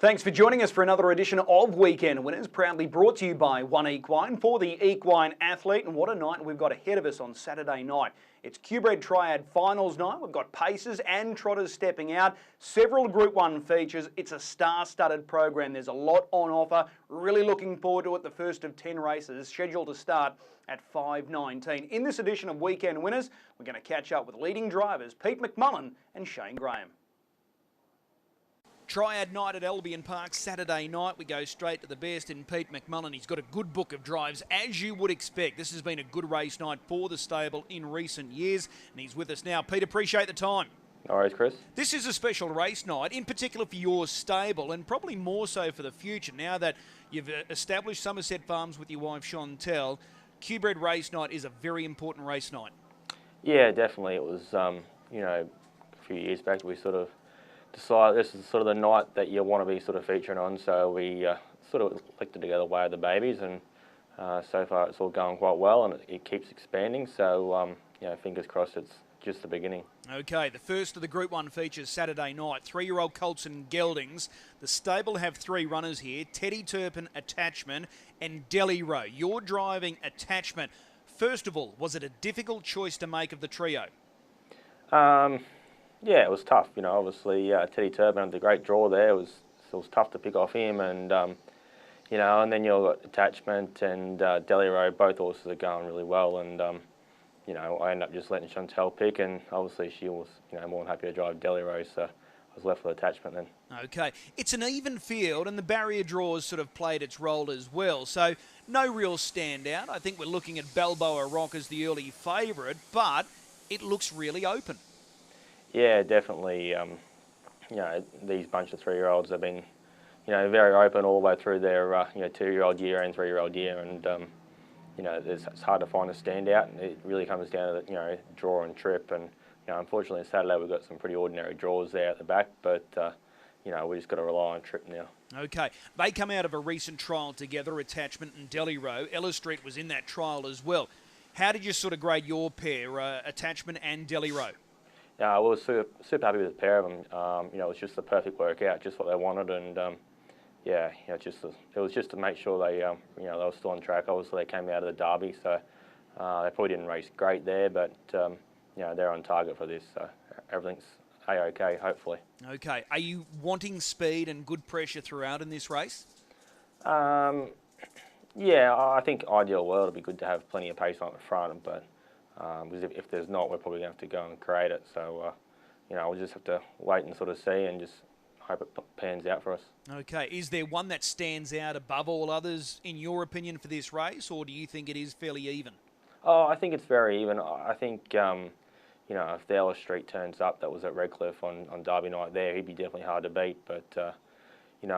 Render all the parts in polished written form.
Thanks for joining us for another edition of Weekend Winners, proudly brought to you by 1Equine for the equine athlete. And what a night we've got ahead of us on Saturday night. It's QBred Triad Finals night. We've got pacers and trotters stepping out, several Group 1 features. It's a star-studded program. There's a lot on offer. Really looking forward to it. The first of 10 races scheduled to start at 5:19. In this edition of Weekend Winners, we're going to catch up with leading drivers Pete McMullen and Shane Graham. Triad night at Albion Park Saturday night. We go straight to the best in Pete McMullen. He's got a good book of drives, as you would expect. This has been a good race night for the stable in recent years, and he's with us now. Pete, appreciate the time. No worries, Chris. This is a special race night, in particular for your stable, and probably more so for the future. Now that you've established Somerset Farms with your wife Chantel, QBred race night is a very important race night. Yeah, definitely. It was, a few years back we sort of decided this is sort of the night that you want to be sort of featuring on, so we sort of elected together Way of the Babies, and so far it's all going quite well, and it keeps expanding, so fingers crossed it's just the beginning. Okay, the first of the Group 1 features Saturday night, 3-year-old colts and geldings. The stable have 3 runners here, Teddy Turpin, Attachment, and Delhi Row. You're driving Attachment. First of all, was it a difficult choice to make of the trio? Yeah, it was tough. Obviously Teddy Turpin had a great draw there. It was tough to pick off him, and and then you've got Attachment and Delhi Row. Both horses are going really well, and I ended up just letting Chantel pick, and obviously she was more than happy to drive Delhi Row, so I was left with Attachment then. Okay, it's an even field, and the barrier draws sort of played its role as well. So no real standout. I think we're looking at Balboa Rock as the early favourite, but it looks really open. Yeah, definitely. These bunch of 3-year-olds have been, very open all the way through their, 2-year-old year and 3-year-old year, and it's hard to find a standout, and it really comes down to the, draw and trip, and unfortunately Saturday we've got some pretty ordinary draws there at the back, but we just got to rely on trip now. Okay, they come out of a recent trial together, Attachment and Delhi Row. Ella Street was in that trial as well. How did you sort of grade your pair, Attachment and Delhi Row? Yeah, we were super happy with the pair of them. It was just the perfect workout, just what they wanted, and it was just to make sure they, they were still on track. Obviously, they came out of the Derby, so they probably didn't race great there, but they're on target for this, so everything's a-okay, hopefully. Okay, are you wanting speed and good pressure throughout in this race? Yeah, I think ideal world it'd be good to have plenty of pace on the front, but. Because if there's not, we're probably going to have to go and create it. So, we'll just have to wait and sort of see and just hope it pans out for us. Okay. Is there one that stands out above all others, in your opinion, for this race, or do you think it is fairly even? Oh, I think it's very even. I think, if the Ella Street turns up, that was at Redcliffe on Derby night there, he'd be definitely hard to beat. But, in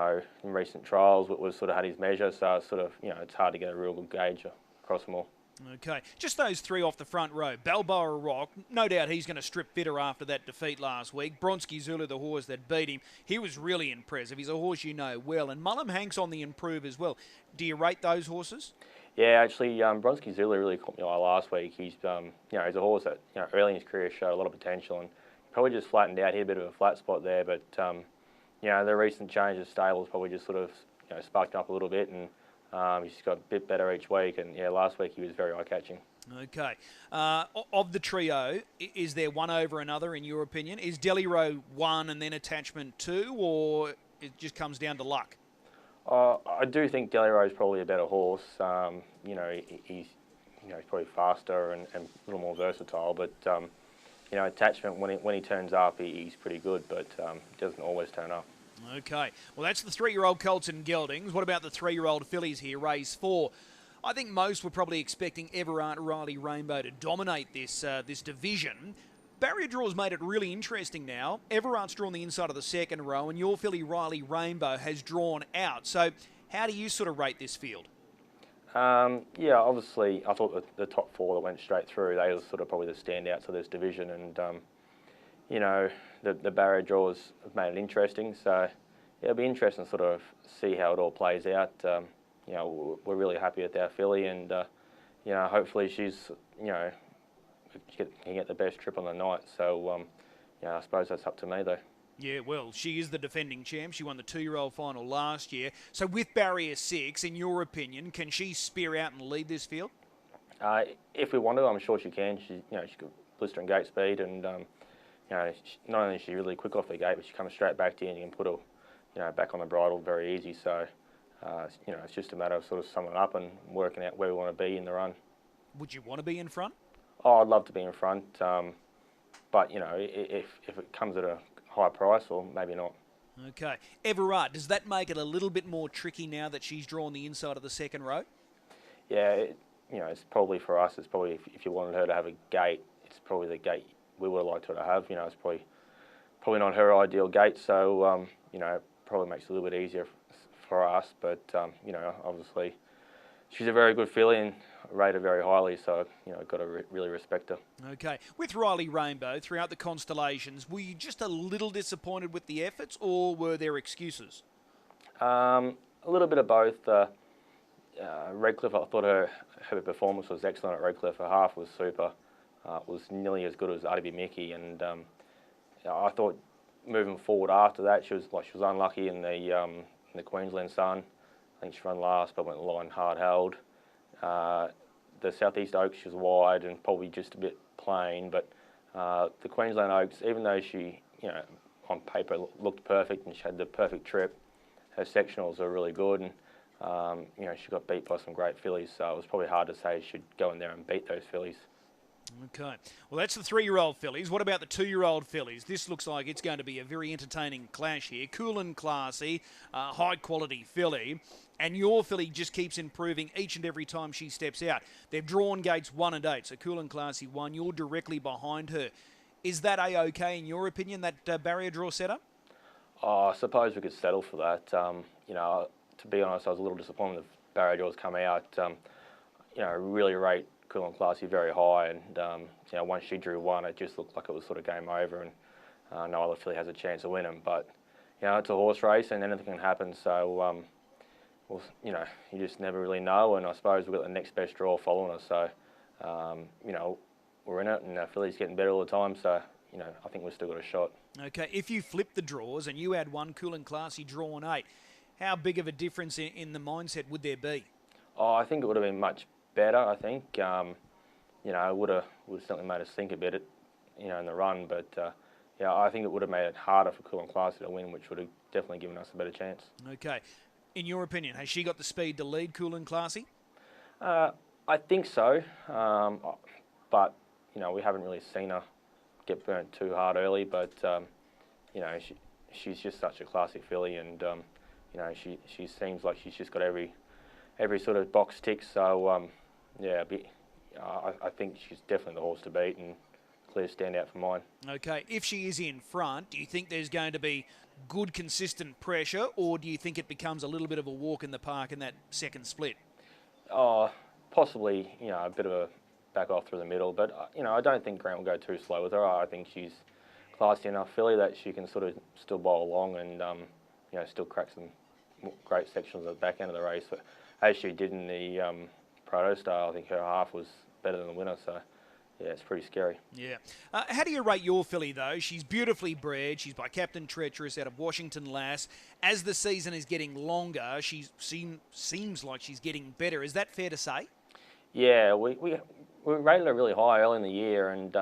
recent trials, it was sort of had his measure, so it's sort of, it's hard to get a real good gauge across them all. Okay, just those 3 off the front row. Balboa Rock, no doubt he's going to strip fitter after that defeat last week. Bronski Zulu, the horse that beat him, he was really impressive. He's a horse you know well. And Mullum Hanks on the improve as well. Do you rate those horses? Yeah, actually, Bronski Zulu really caught me eye last week. He's, he's a horse that, early in his career showed a lot of potential, and probably just flattened out. He had a bit of a flat spot there, but, the recent change of stables probably just sort of, sparked up a little bit, and he's got a bit better each week, and last week he was very eye-catching. Okay. Of the trio, is there one over another in your opinion? Is Delhi Row 1 and then Attachment 2, or it just comes down to luck? I do think Delhi Row is probably a better horse. He's probably faster and a little more versatile, but Attachment when he turns up, he's pretty good, but he doesn't always turn up. Okay, well that's the 3-year-old colts and geldings. What about the 3-year-old fillies here, race 4? I think most were probably expecting Everard Riley Rainbow to dominate this division. Barrier draws made it really interesting now. Everard's drawn the inside of the second row, and your filly Riley Rainbow has drawn out. So how do you sort of rate this field? Yeah, obviously I thought the top 4 that went straight through, they were sort of probably the standouts of this division, and the barrier draws have made it interesting, so it'll be interesting to sort of see how it all plays out. We're really happy with our filly, and hopefully she's can get the best trip on the night. So I suppose that's up to me though. Yeah, well, she is the defending champ. She won the 2-year-old final last year. So with barrier 6, in your opinion, can she spear out and lead this field? If we want to, I'm sure she can. She's got blistering gate speed, and not only is she really quick off the gate, but she comes straight back to you and you can put her, back on the bridle very easy. So, it's just a matter of sort of summing up and working out where we want to be in the run. Would you want to be in front? Oh, I'd love to be in front, but if it comes at a high price, or maybe not. Okay. Everard, does that make it a little bit more tricky now that she's drawn the inside of the second row? Yeah, it's probably for us. It's probably if you wanted her to have a gate, it's probably the gate we would have liked her to have. It's probably not her ideal gate, so it probably makes it a little bit easier for us. But obviously, she's a very good filly and rated very highly, so got to really respect her. Okay. With Riley Rainbow, throughout the constellations, were you just a little disappointed with the efforts, or were there excuses? A little bit of both. Redcliffe, I thought her performance was excellent at Redcliffe. Her half was super. Was nearly as good as RB Mickey, and I thought moving forward after that, she was unlucky in the Queensland Sun. I think she ran last, but went the line hard held. The Southeast Oaks, she was wide and probably just a bit plain, but the Queensland Oaks, even though she, on paper looked perfect and she had the perfect trip, her sectionals are really good, and she got beat by some great fillies, so it was probably hard to say she'd go in there and beat those fillies. Okay. Well, that's the 3-year-old fillies. What about the 2-year-old fillies? This looks like it's going to be a very entertaining clash here. Cool and classy, high-quality filly. And your filly just keeps improving each and every time she steps out. They've drawn gates 1 and 8, so Cool and Classy 1. You're directly behind her. Is that A-OK in your opinion, that barrier draw setup? Oh, I suppose we could settle for that. To be honest, I was a little disappointed when the barrier draws come out. Really rate Cool and Classy very high, and once she drew 1, it just looked like it was sort of game over, and no other filly has a chance of winning. But it's a horse race, and anything can happen. So, you just never really know. And I suppose we've got the next best draw following us. So, we're in it, and our filly's getting better all the time. So, I think we've still got a shot. Okay, if you flip the draws and you had 1 Cool and Classy drawn 8, how big of a difference in the mindset would there be? Oh, I think it would have been much better. I think it would have certainly made us think a bit, in the run. But I think it would have made it harder for Cool and Classy to win, which would have definitely given us a better chance. Okay, in your opinion, has she got the speed to lead Cool and Classy? I think so, but we haven't really seen her get burnt too hard early. But she's just such a classic filly, and she seems like she's just got every sort of box tick. So I think she's definitely the horse to beat and clear standout for mine. Okay, if she is in front, do you think there's going to be good consistent pressure, or do you think it becomes a little bit of a walk in the park in that second split? Oh, possibly a bit of a back off through the middle, but I don't think Grant will go too slow with her. I think she's classy enough filly that she can sort of still bowl along and still crack some great sections at the back end of the race. But as she did in the Proto Star, I think her half was better than the winner. So yeah, it's pretty scary. Yeah. How do you rate your filly, though? She's beautifully bred. She's by Captain Treacherous out of Washington Lass. As the season is getting longer, she seems like she's getting better. Is that fair to say? Yeah, we rated her really high early in the year, and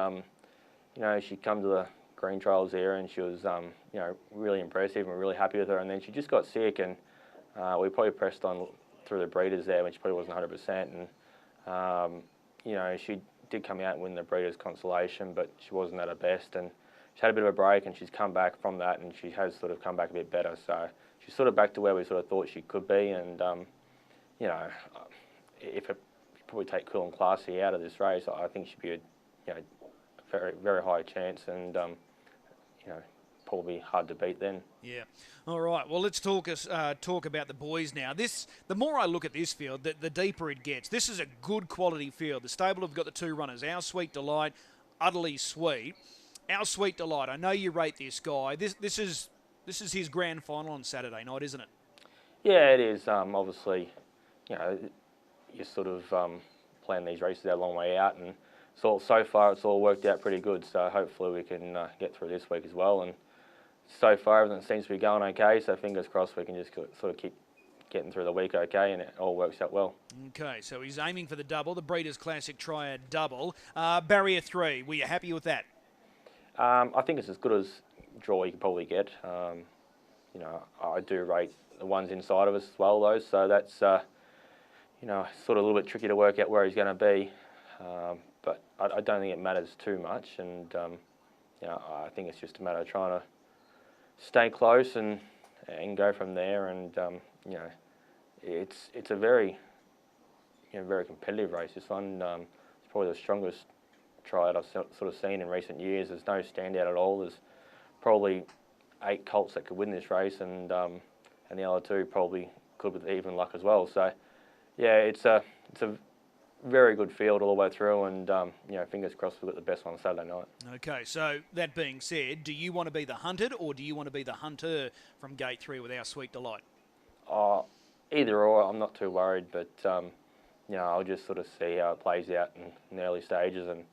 she come to the Green Trails there, and she was really impressive, and we're really happy with her. And then she just got sick, and we probably pressed on through the breeders there when she probably wasn't 100%. And she did come out and win the Breeders' Consolation, but she wasn't at her best, and she had a bit of a break, and she's come back from that, and she has sort of come back a bit better. So she's sort of back to where we sort of thought she could be, and if it probably take Cool and Classy out of this race, I think she'd be a very, very high chance, and probably hard to beat then. Yeah. All right. Well, let's talk about the boys now. The more I look at this field, the deeper it gets. This is a good quality field. The stable have got the 2 runners. Our Sweet Delight, Utterly Sweet. Our Sweet Delight. I know you rate this guy. This is his grand final on Saturday night, isn't it? Yeah, it is. Obviously, you sort of plan these races out a long way out, and so far it's all worked out pretty good. So hopefully we can get through this week as well, and so far everything seems to be going okay, so fingers crossed we can just sort of keep getting through the week okay, and it all works out well. Okay, so he's aiming for the double, the Breeders' Classic Triad double. Barrier 3, were you happy with that? I think it's as good as draw you could probably get. You know, I do rate the ones inside of us as well, though, so that's you know, sort of a little bit tricky to work out where he's going to be. But I don't think it matters too much, and you know, I think it's just a matter of trying to stay close and go from there. And you know, it's a very very competitive race. This one, it's probably the strongest triad I've sort of seen in recent years. There's no standout at all. There's probably 8 colts that could win this race, and the other 2 probably could with even luck as well. So yeah, it's a very good field all the way through, and you know, fingers crossed we've got the best one on Saturday night. Okay, so that being said, do you want to be the hunted or do you want to be the hunter from Gate 3 with our Sweet Delight? Either or, I'm not too worried, but you know, I'll just sort of see how it plays out in the early stages, and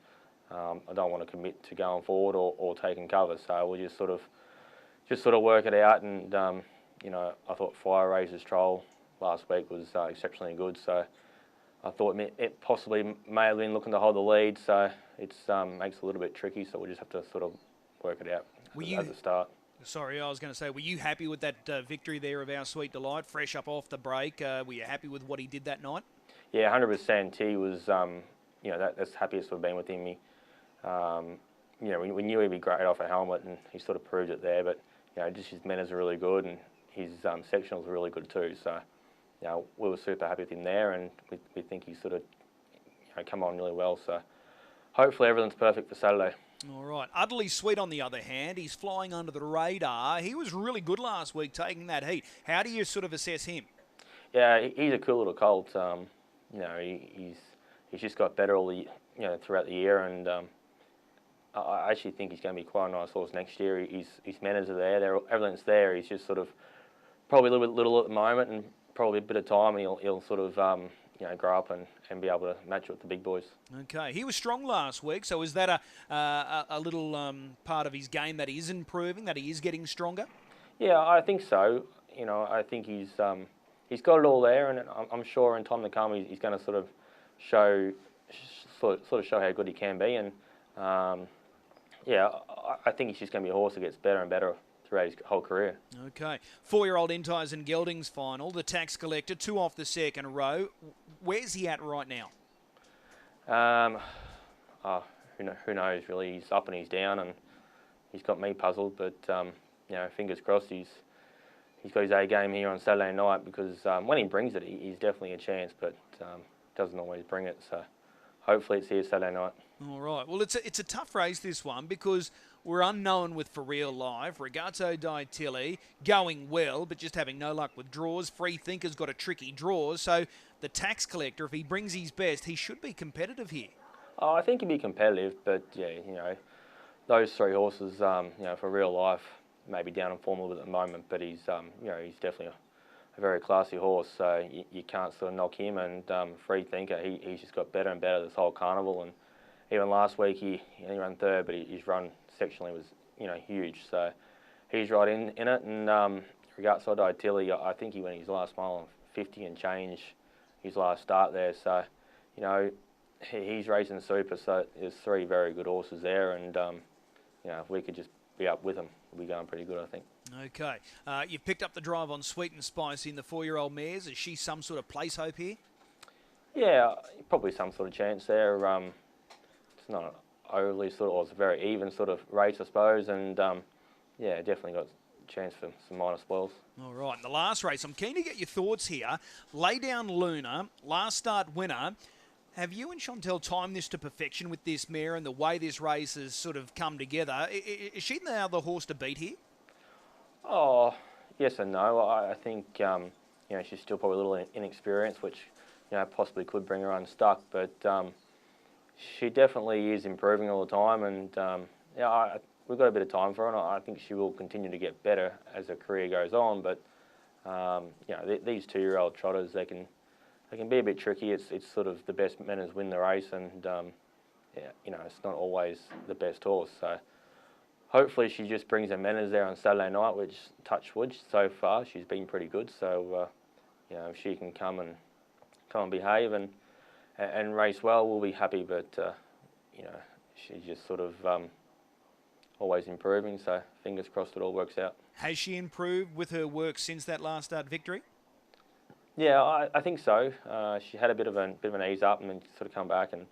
I don't want to commit to going forward or taking cover, so we'll just sort of work it out. And you know, I thought Fire Racer's trial last week was exceptionally good, so I thought it possibly may have been looking to hold the lead, so it makes it a little bit tricky, so we'll just have to sort of work it out at the start. Sorry, I was going to say, were you happy with that victory there of our Sweet Delight, fresh up off the break? Were you happy with what he did that night? Yeah, 100%. He was, you know, that's the happiest we've been with him. He, you know, we knew he'd be great off a helmet, and he sort of proved it there. But you know, just his manners are really good, and his sectionals are really good too. So, you know, we were super happy with him there, and we think he's sort of, you know, come on really well. So, hopefully everything's perfect for Saturday. All right. Utterly Sweet, on the other hand, he's flying under the radar. He was really good last week taking that heat. How do you sort of assess him? Yeah, he's a cool little colt. You know, he's just got better all the throughout the year, and I actually think he's going to be quite a nice horse next year. His manners are there, everything's there. He's just sort of probably a little bit little at the moment, and probably a bit of time, and he'll sort of you know, grow up and be able to match it with the big boys. Okay, he was strong last week, so is that a little part of his game that he is improving, that he is getting stronger? Yeah, I think so. You know, I think he's got it all there, and I'm sure in time to come he's going to sort of show how good he can be. And yeah, I think he's just going to be a horse that gets better and better throughout his whole career. Okay, 4-year-old Entires and Geldings final, the Tax Collector, 2 off the second row. Where's he at right now? Who knows really? He's up and he's down, and he's got me puzzled. But you know, fingers crossed he's got his A game here on Saturday night, because when he brings it, he's definitely a chance, but doesn't always bring it. So hopefully it's here Saturday night. All right. Well, it's a tough race, this one, because we're unknown with For Real Life. Ragazzo Di Tilly going well, but just having no luck with draws. Free Thinker's got a tricky draw. So the Tax Collector, if he brings his best, he should be competitive here. Oh, I think he'd be competitive, but yeah, you know, those 3 horses, you know, For Real Life, maybe down in form a little bit at the moment, but he's you know, he's definitely a very classy horse, so you can't sort of knock him. And Free Thinker, he's just got better and better this whole carnival, and even last week he ran 3rd, but his run sectionally was, you know, huge, so he's right in it. And Ragazzo Di Tilly, I think he went his last mile on 50 and change his last start there, so you know, he's racing super, so there's 3 very good horses there, and you know, if we could just be up with him, we'll be going pretty good, I think. Okay. You've picked up the drive on Sweet and Spicy in the 4-year-old mares. Is she some sort of place hope here? Yeah, probably some sort of chance there. It's not overly sort of, it's a very even sort of race, I suppose, and yeah, definitely got a chance for some minor spoils. All right, the last race, I'm keen to get your thoughts here. Lay Down Luna, last start winner. Have you and Chantel timed this to perfection with this mare and the way this race has sort of come together? Is she now the horse to beat here? Oh, yes and no. I think you know, she's still probably a little inexperienced, which, you know, possibly could bring her unstuck. But she definitely is improving all the time, and yeah, we've got a bit of time for her, and I think she will continue to get better as her career goes on. But you know, these 2-year-old trotters, they can be a bit tricky. It's sort of the best manners win the race, and yeah, you know, it's not always the best horse. So hopefully she just brings her manners there on Saturday night, which, touch wood, so far she's been pretty good. So you know, if she can come and behave and race well, we'll be happy. But you know, she's just sort of always improving. So fingers crossed it all works out. Has she improved with her work since that last start victory? Yeah, I think so. She had a bit of an ease up and then sort of come back, and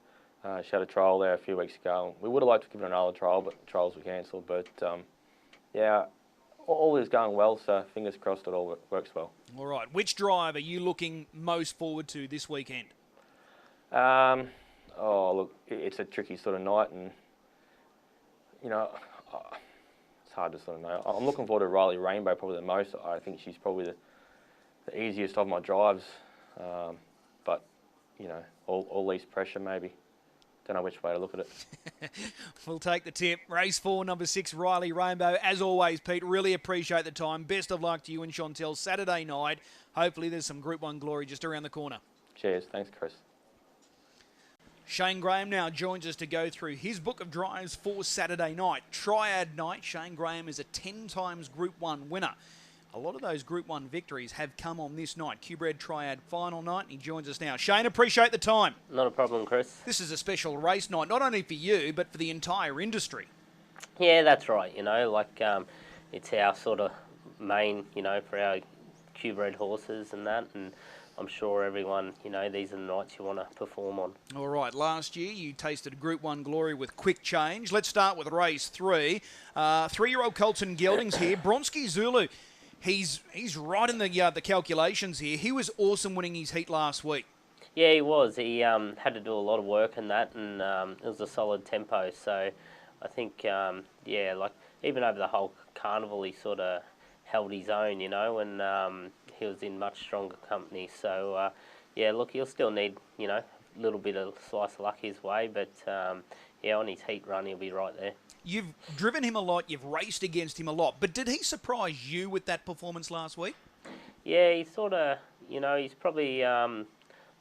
she had a trial there a few weeks ago. We would have liked to give her another trial, but trials were cancelled. But yeah, all is going well, so fingers crossed it all works well. All right. Which drive are you looking most forward to this weekend? Oh, look, it's a tricky sort of night, and you know, it's hard to sort of know. I'm looking forward to Riley Rainbow probably the most. I think she's probably the easiest of my drives, but you know, all least pressure maybe. Don't know which way to look at it. We'll take the tip. Race 4, number 6, Riley Rainbow. As always, Pete, really appreciate the time. Best of luck to you and Chantel Saturday night. Hopefully there's some Group 1 glory just around the corner. Cheers. Thanks, Chris. Shane Graham now joins us to go through his book of drives for Saturday night. Triad night. Shane Graham is a 10 times Group 1 winner. A lot of those Group 1 victories have come on this night. QBred Triad final night. And he joins us now. Shane, appreciate the time. Not a problem, Chris. This is a special race night, not only for you, but for the entire industry. Yeah, that's right. You know, like it's our sort of main, you know, for our QBred horses and that. And I'm sure everyone, you know, these are the nights you want to perform on. All right, last year you tasted Group 1 glory with Quick Change. Let's start with race 3. 3-year-old Colton Gelding's here. Bronski Zulu, he's right in the calculations here. He was awesome winning his heat last week. Yeah, he was. He had to do a lot of work in that, and it was a solid tempo. So I think, yeah, like even over the whole carnival, he sort of held his own, you know, and he was in much stronger company. So, yeah, look, he'll still need, you know, a little bit of slice of luck his way, but, yeah, on his heat run, he'll be right there. You've driven him a lot, you've raced against him a lot, but did he surprise you with that performance last week? Yeah, he sort of, you know, he's probably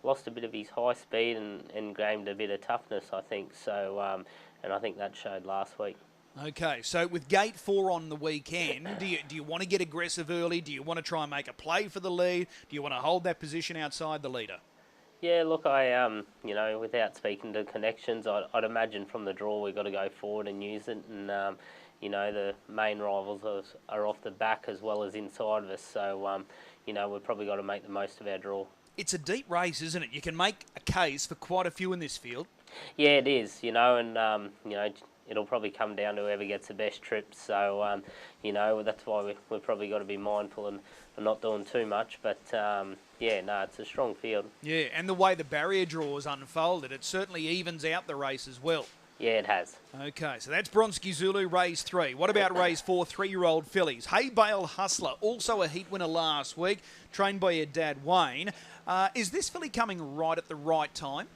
lost a bit of his high speed and gained a bit of toughness, I think. So, and I think that showed last week. Okay, so with gate 4 on the weekend, do you want to get aggressive early? Do you want to try and make a play for the lead? Do you want to hold that position outside the leader? Yeah, look, I you know, without speaking to connections, I'd imagine from the draw we've got to go forward and use it. And you know, the main rivals are off the back as well as inside of us. So you know, we've probably got to make the most of our draw. It's a deep race, isn't it? You can make a case for quite a few in this field. Yeah, it is. You know, and you know, it'll probably come down to whoever gets the best trip. So, you know, that's why we've probably got to be mindful and not doing too much. But, yeah, no, it's a strong field. Yeah, and the way the barrier draws unfolded, it certainly evens out the race as well. Yeah, it has. Okay, so that's Bronski Zulu, race 3. What about race 4, 3-year-old fillies? Hay Bale Hustler, also a heat winner last week, trained by your dad, Wayne. Is this filly coming right at the right time?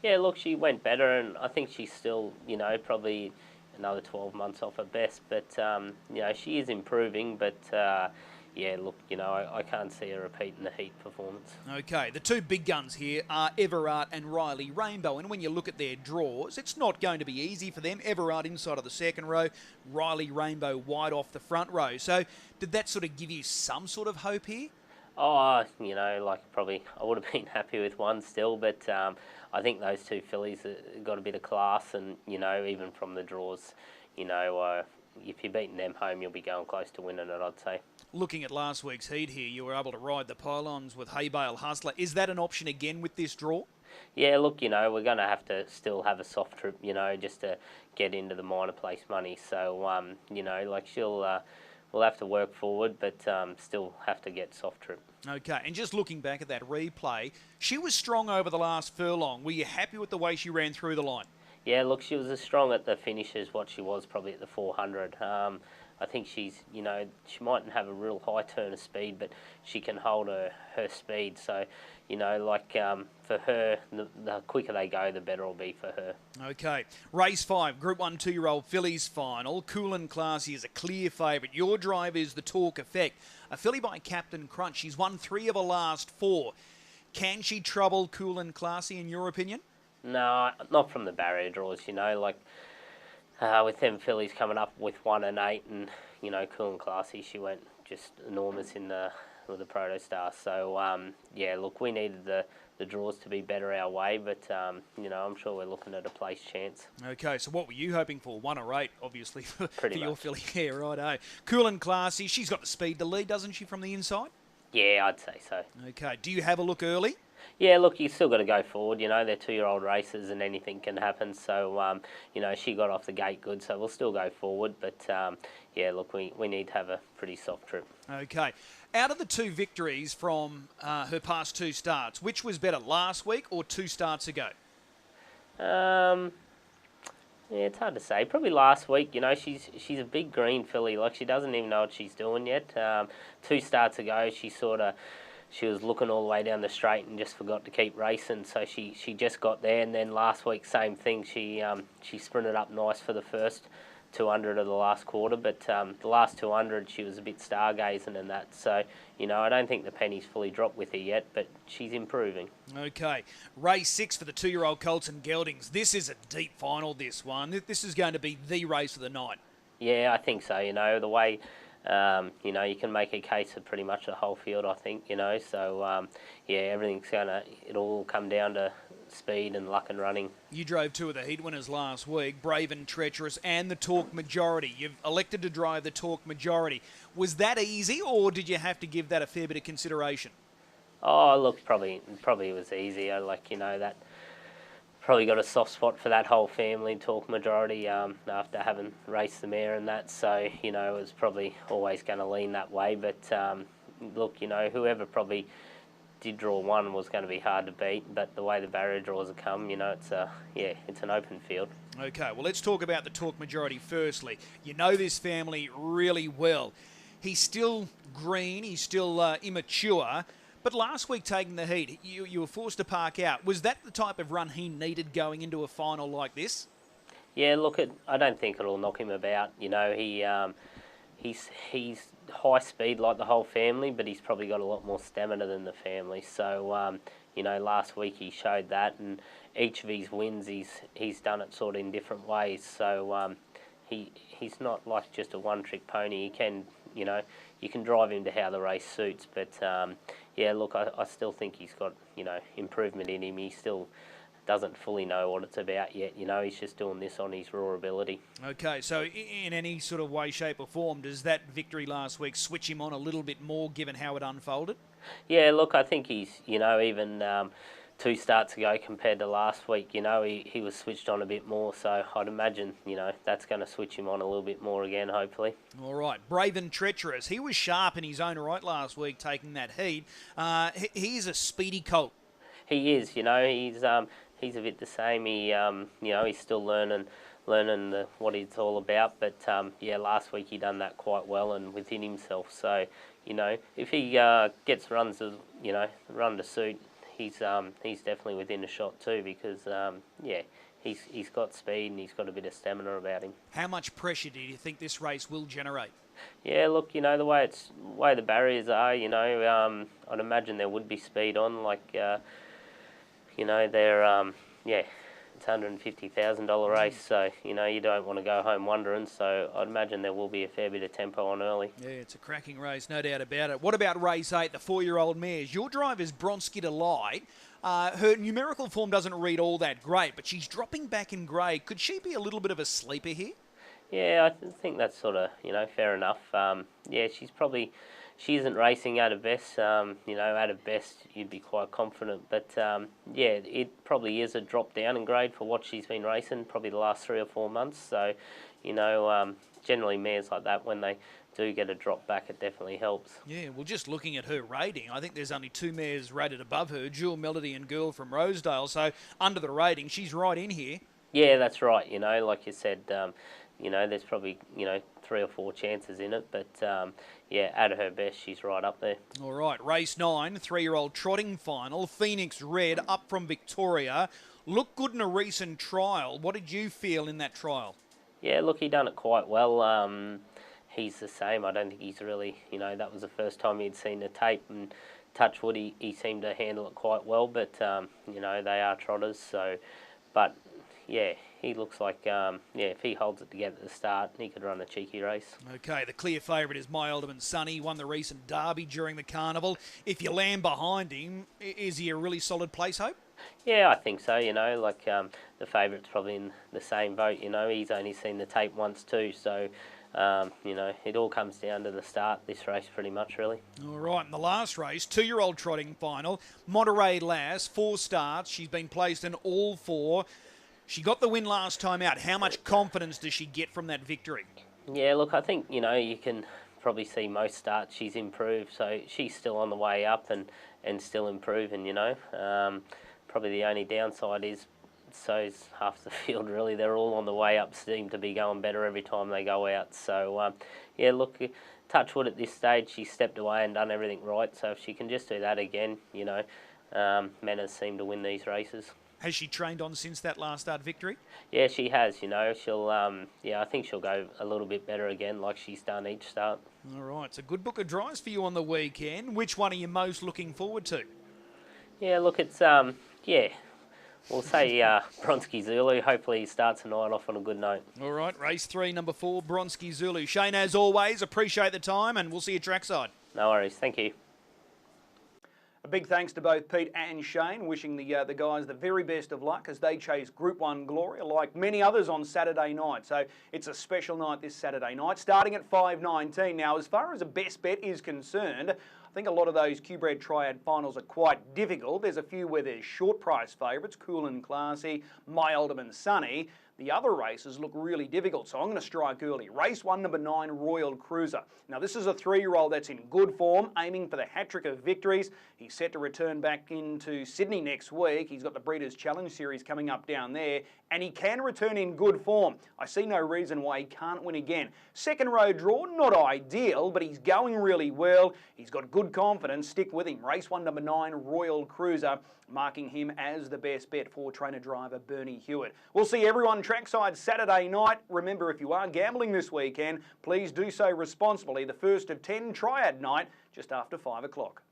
Yeah, look, she went better, and I think she's still, you know, probably another 12 months off at best. But, you know, she is improving. But, yeah, look, you know, I can't see her repeating the heat performance. Okay, the two big guns here are Everard and Riley Rainbow. And when you look at their draws, it's not going to be easy for them. Everard inside of the second row, Riley Rainbow wide off the front row. So did that sort of give you some sort of hope here? Oh, you know, like probably I would have been happy with one still, but I think those two fillies have got a bit of class, and, you know, even from the draws, you know, if you're beating them home, you'll be going close to winning it, I'd say. Looking at last week's heat here, you were able to ride the pylons with Hay Bale Hustler. Is that an option again with this draw? Yeah, look, you know, we're going to have to still have a soft trip, you know, just to get into the minor place money. So, you know, like we'll have to work forward, but still have to get soft trip. Okay, and just looking back at that replay, she was strong over the last furlong. Were you happy with the way she ran through the line? Yeah, look, she was as strong at the finish as what she was probably at the 400. I think she's, you know, she mightn't have a real high turn of speed, but she can hold her speed. So, you know, like for her, the quicker they go, the better it'll be for her. Okay. Race 5, Group 1 2-year-old fillies final. Cool and Classy is a clear favourite. Your drive is the Talk Effect. A filly by Captain Crunch. She's won 3 of her last 4. Can she trouble Cool and Classy, in your opinion? No, not from the barrier draws, you know. Like, with them fillies coming up with 1 and 8, and you know, Cool and Classy, she went just enormous in with the Protostar. So yeah, look, we needed the draws to be better our way, but you know, I'm sure we're looking at a place chance. Okay, so what were you hoping for? 1 or 8, obviously, for Pretty your much. filly. Yeah, right. Cool and Classy. She's got the speed to lead, doesn't she, from the inside? Yeah, I'd say so. Okay. Do you have a look early? Yeah, look, you still got to go forward. You know, they're 2-year-old races and anything can happen. So, you know, she got off the gate good, so we'll still go forward. But, yeah, look, we need to have a pretty soft trip. Okay. Out of the 2 victories from her past 2 starts, which was better, last week or 2 starts ago? Yeah, it's hard to say. Probably last week. You know, she's a big green filly. Like, she doesn't even know what she's doing yet. 2 starts ago, she was looking all the way down the straight and just forgot to keep racing. So she just got there, and then last week, same thing. She sprinted up nice for the first 200 of the last quarter, but the last 200 she was a bit stargazing and that. So, you know, I don't think the penny's fully dropped with her yet, but she's improving. Okay. Race 6 for the 2-year-old Colts and Geldings. This is a deep final, this one. This is going to be the race of the night. Yeah, I think so. You know, the way, you know, you can make a case of pretty much the whole field, I think, you know. So, yeah, it'll all come down to speed and luck and running. You drove 2 of the heat winners last week, Brave and Treacherous and the Torque Majority. You've elected to drive the Torque Majority. Was that easy, or did you have to give that a fair bit of consideration? Oh, look, probably it was easy. Like, you know, that probably got a soft spot for that whole family, Torque Majority, after having raced the mare and that. So, you know, it was probably always going to lean that way. But, look, you know, whoever probably did draw 1 was going to be hard to beat, but the way the barrier draws have come, you know, it's an open field. Okay, well, let's talk about the Torque Majority firstly. You know this family really well. He's still green, he's still immature, but last week taking the heat, you were forced to park out. Was that the type of run he needed going into a final like this? Yeah, look, I don't think it'll knock him about. You know, he's high speed like the whole family, but he's probably got a lot more stamina than the family. So, you know, last week he showed that, and each of his wins, he's done it sort of in different ways. So, he's not like just a one-trick pony. He can, you know, you can drive him to how the race suits. But, yeah, look, I still think he's got, you know, improvement in him. He still doesn't fully know what it's about yet. You know, he's just doing this on his raw ability. Okay, so in any sort of way, shape or form, does that victory last week switch him on a little bit more given how it unfolded? Yeah, look, I think he's, you know, even 2 starts ago compared to last week, you know, he was switched on a bit more. So I'd imagine, you know, that's going to switch him on a little bit more again, hopefully. All right, Brave and Treacherous. He was sharp in his own right last week taking that heat. He's a speedy colt. He is, you know, he's a bit the same. He, you know, he's still learning what it's all about. But yeah, last week he done that quite well and within himself. So, you know, if he gets runs to, you know, run to suit, he's definitely within a shot too. Because yeah, he's got speed and he's got a bit of stamina about him. How much pressure do you think this race will generate? Yeah, look, you know, the way the barriers are, you know, I'd imagine there would be speed on, like. You know, they're, yeah, it's a $150,000 race, so, you know, you don't want to go home wondering, so I'd imagine there will be a fair bit of tempo on early. Yeah, it's a cracking race, no doubt about it. What about race 8, the 4-year-old mares? Your driver's Bronski Delight. Her numerical form doesn't read all that great, but she's dropping back in grade. Could she be a little bit of a sleeper here? Yeah, I think that's sort of, you know, fair enough. Yeah, she isn't racing out of best. You know, out of best, you'd be quite confident. But, yeah, it probably is a drop down in grade for what she's been racing, probably the last 3 or 4 months. So, you know, generally mares like that, when they do get a drop back, it definitely helps. Yeah, well, just looking at her rating, I think there's only 2 mares rated above her, Jewel Melody and Girl from Rosedale. So, under the rating, she's right in here. Yeah, that's right. You know, like you said, you know, there's probably, you know, 3 or 4 chances in it, but yeah, at her best, she's right up there. All right, race 9, 3-year-old trotting final, Phoenix Red up from Victoria. Looked good in a recent trial. What did you feel in that trial? Yeah, look, he done it quite well. He's the same. I don't think he's really, you know, that was the first time he'd seen the tape, and touch wood, he seemed to handle it quite well, but, you know, they are trotters, so, but, yeah, he looks like, yeah, if he holds it together at the start, he could run a cheeky race. Okay, the clear favourite is My Alderman Sonny. He won the recent Derby during the Carnival. If you land behind him, is he a really solid place hope? Yeah, I think so, you know, like the favourite's probably in the same boat, you know. He's only seen the tape once too, so, you know, it all comes down to the start, this race pretty much, really. All right, in the last race, 2-year-old trotting final, Monterey Lass, 4 starts. She's been placed in all 4. She got the win last time out. How much confidence does she get from that victory? Yeah, look, I think, you know, you can probably see most starts she's improved, so she's still on the way up and still improving, you know. Probably the only downside is so's half the field, really. They're all on the way up, seem to be going better every time they go out. So, yeah, look, touch wood at this stage, she stepped away and done everything right. So if she can just do that again, you know, manners seem to win these races. Has she trained on since that last start victory? Yeah, she has, you know. She'll, yeah, I think she'll go a little bit better again like she's done each start. All right, it's a good book of drives for you on the weekend. Which one are you most looking forward to? Yeah, look, it's, yeah, we'll say Bronski Zulu. Hopefully he starts the night off on a good note. All right, race 3, number 4, Bronski Zulu. Shane, as always, appreciate the time and we'll see you trackside. No worries, thank you. A big thanks to both Pete and Shane, wishing the guys the very best of luck as they chase Group 1 glory, like many others on Saturday night. So it's a special night this Saturday night, starting at 5:19. Now, as far as a best bet is concerned, I think a lot of those Q-Bred Triad finals are quite difficult. There's a few where there's short price favourites, Cool and Classy, My Alderman Sonny. The other races look really difficult, so I'm going to strike early. Race 1, number 9, Royal Cruiser. Now, this is a 3-year-old that's in good form, aiming for the hat-trick of victories. He's set to return back into Sydney next week. He's got the Breeders' Challenge Series coming up down there, and he can return in good form. I see no reason why he can't win again. Second row draw, not ideal, but he's going really well. He's got good confidence. Stick with him. Race 1, number 9, Royal Cruiser, marking him as the best bet for trainer-driver Bernie Hewitt. We'll see everyone trackside Saturday night. Remember, if you are gambling this weekend, please do so responsibly. The first of 10 Triad night, just after 5 o'clock.